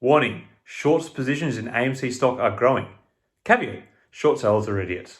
Warning, short positions in AMC stock are growing. Caveat, short sellers are idiots.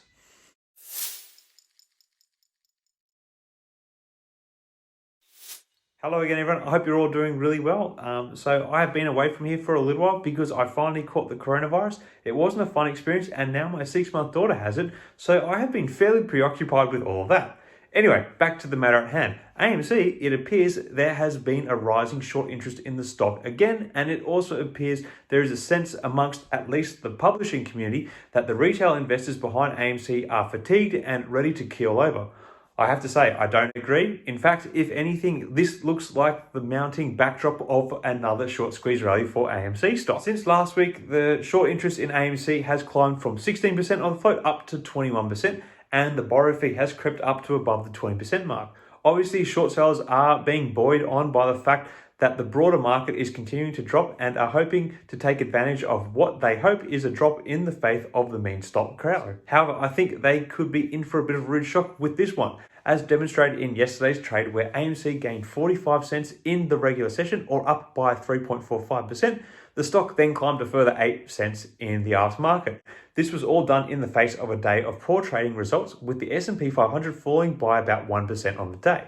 Hello again, everyone. I hope you're all doing really well. So I have been away from here for a little while because I finally caught the coronavirus. It wasn't a fun experience, and now my 6-month daughter has it. So I have been fairly preoccupied with all of that. Anyway, back to the matter at hand. AMC, it appears there has been a rising short interest in the stock again, and it also appears there is a sense amongst at least the publishing community that the retail investors behind AMC are fatigued and ready to keel over. I have to say, I don't agree. In fact, if anything, this looks like the mounting backdrop of another short squeeze rally for AMC stock. Since last week, the short interest in AMC has climbed from 16% of the float up to 21%, and the borrow fee has crept up to above the 20% mark. Obviously, short sellers are being buoyed on by the fact that the broader market is continuing to drop and are hoping to take advantage of what they hope is a drop in the faith of the meme stock crowd. However, I think they could be in for a bit of a rude shock with this one, as demonstrated in yesterday's trade where AMC gained 45 cents in the regular session, or up by 3.45%. The stock then climbed a further 8 cents in the aftermarket. This was all done in the face of a day of poor trading results, with the S&P 500 falling by about 1% on the day.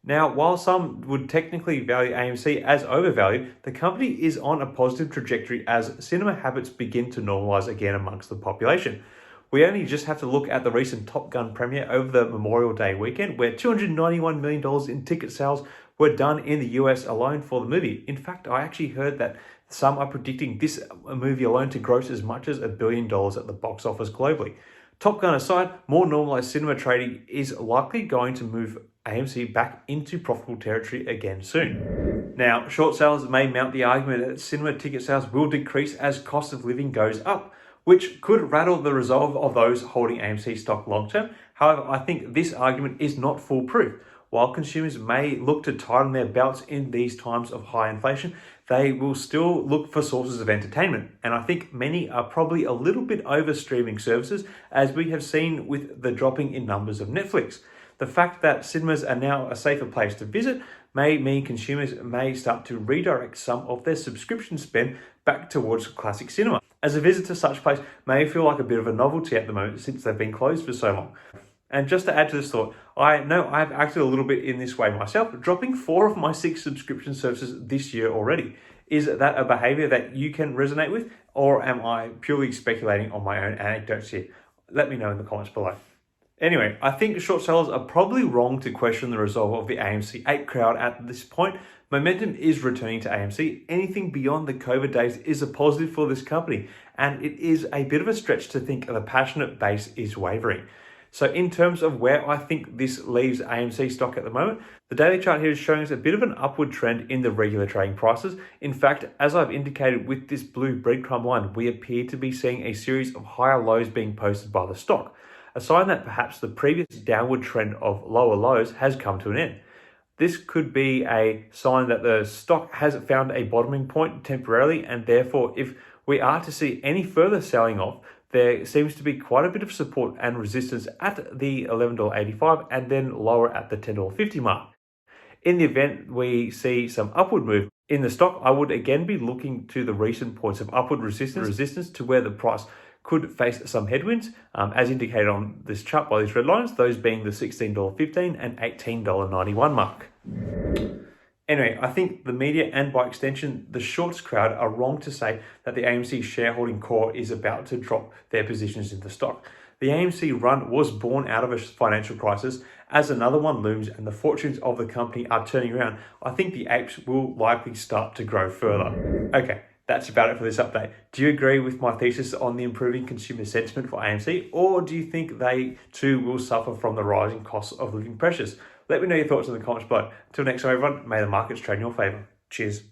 Now, while some would technically value AMC as overvalued, the company is on a positive trajectory as cinema habits begin to normalize again amongst the population. We only just have to look at the recent Top Gun premiere over the Memorial Day weekend, where $291 million in ticket sales were done in the US alone for the movie. In fact, I actually heard that some are predicting this movie alone to gross as much as $1 billion at the box office globally. Top Gun aside, more normalized cinema trading is likely going to move AMC back into profitable territory again soon. Now, short sellers may mount the argument that cinema ticket sales will decrease as cost of living goes up, which could rattle the resolve of those holding AMC stock long term. However, I think this argument is not foolproof. While consumers may look to tighten their belts in these times of high inflation, they will still look for sources of entertainment. And I think many are probably a little bit over streaming services, as we have seen with the dropping in numbers of Netflix. The fact that cinemas are now a safer place to visit may mean consumers may start to redirect some of their subscription spend back towards classic cinema, as a visit to such place may feel like a bit of a novelty at the moment since they've been closed for so long. And just to add to this thought, I know I've acted a little bit in this way myself, dropping 4 of my 6 subscription services this year already. Is that a behavior that you can resonate with, or am I purely speculating on my own anecdotes here? Let me know in the comments below. Anyway, I think short sellers are probably wrong to question the resolve of the AMC 8 crowd at this point. Momentum is returning to AMC. Anything beyond the COVID days is a positive for this company, and it is a bit of a stretch to think the passionate base is wavering. So in terms of where I think this leaves AMC stock at the moment, the daily chart here is showing us a bit of an upward trend in the regular trading prices. In fact, as I've indicated with this blue breadcrumb line, we appear to be seeing a series of higher lows being posted by the stock, a sign that perhaps the previous downward trend of lower lows has come to an end. This could be a sign that the stock has found a bottoming point temporarily, and therefore if we are to see any further selling off, there seems to be quite a bit of support and resistance at the $11.85 and then lower at the $10.50 mark. In the event we see some upward move in the stock, I would again be looking to the recent points of upward resistance to where the price could face some headwinds, as indicated on this chart by these red lines, those being the $16.15 and $18.91 mark. Anyway, I think the media, and by extension the shorts crowd, are wrong to say that the AMC shareholding core is about to drop their positions in the stock. The AMC run was born out of a financial crisis. As another one looms and the fortunes of the company are turning around, I think the apes will likely start to grow further. Okay, that's about it for this update. Do you agree with my thesis on the improving consumer sentiment for AMC, or do you think they too will suffer from the rising costs of living pressures? Let me know your thoughts in the comments below. Until next time, everyone, may the markets trade in your favor. Cheers.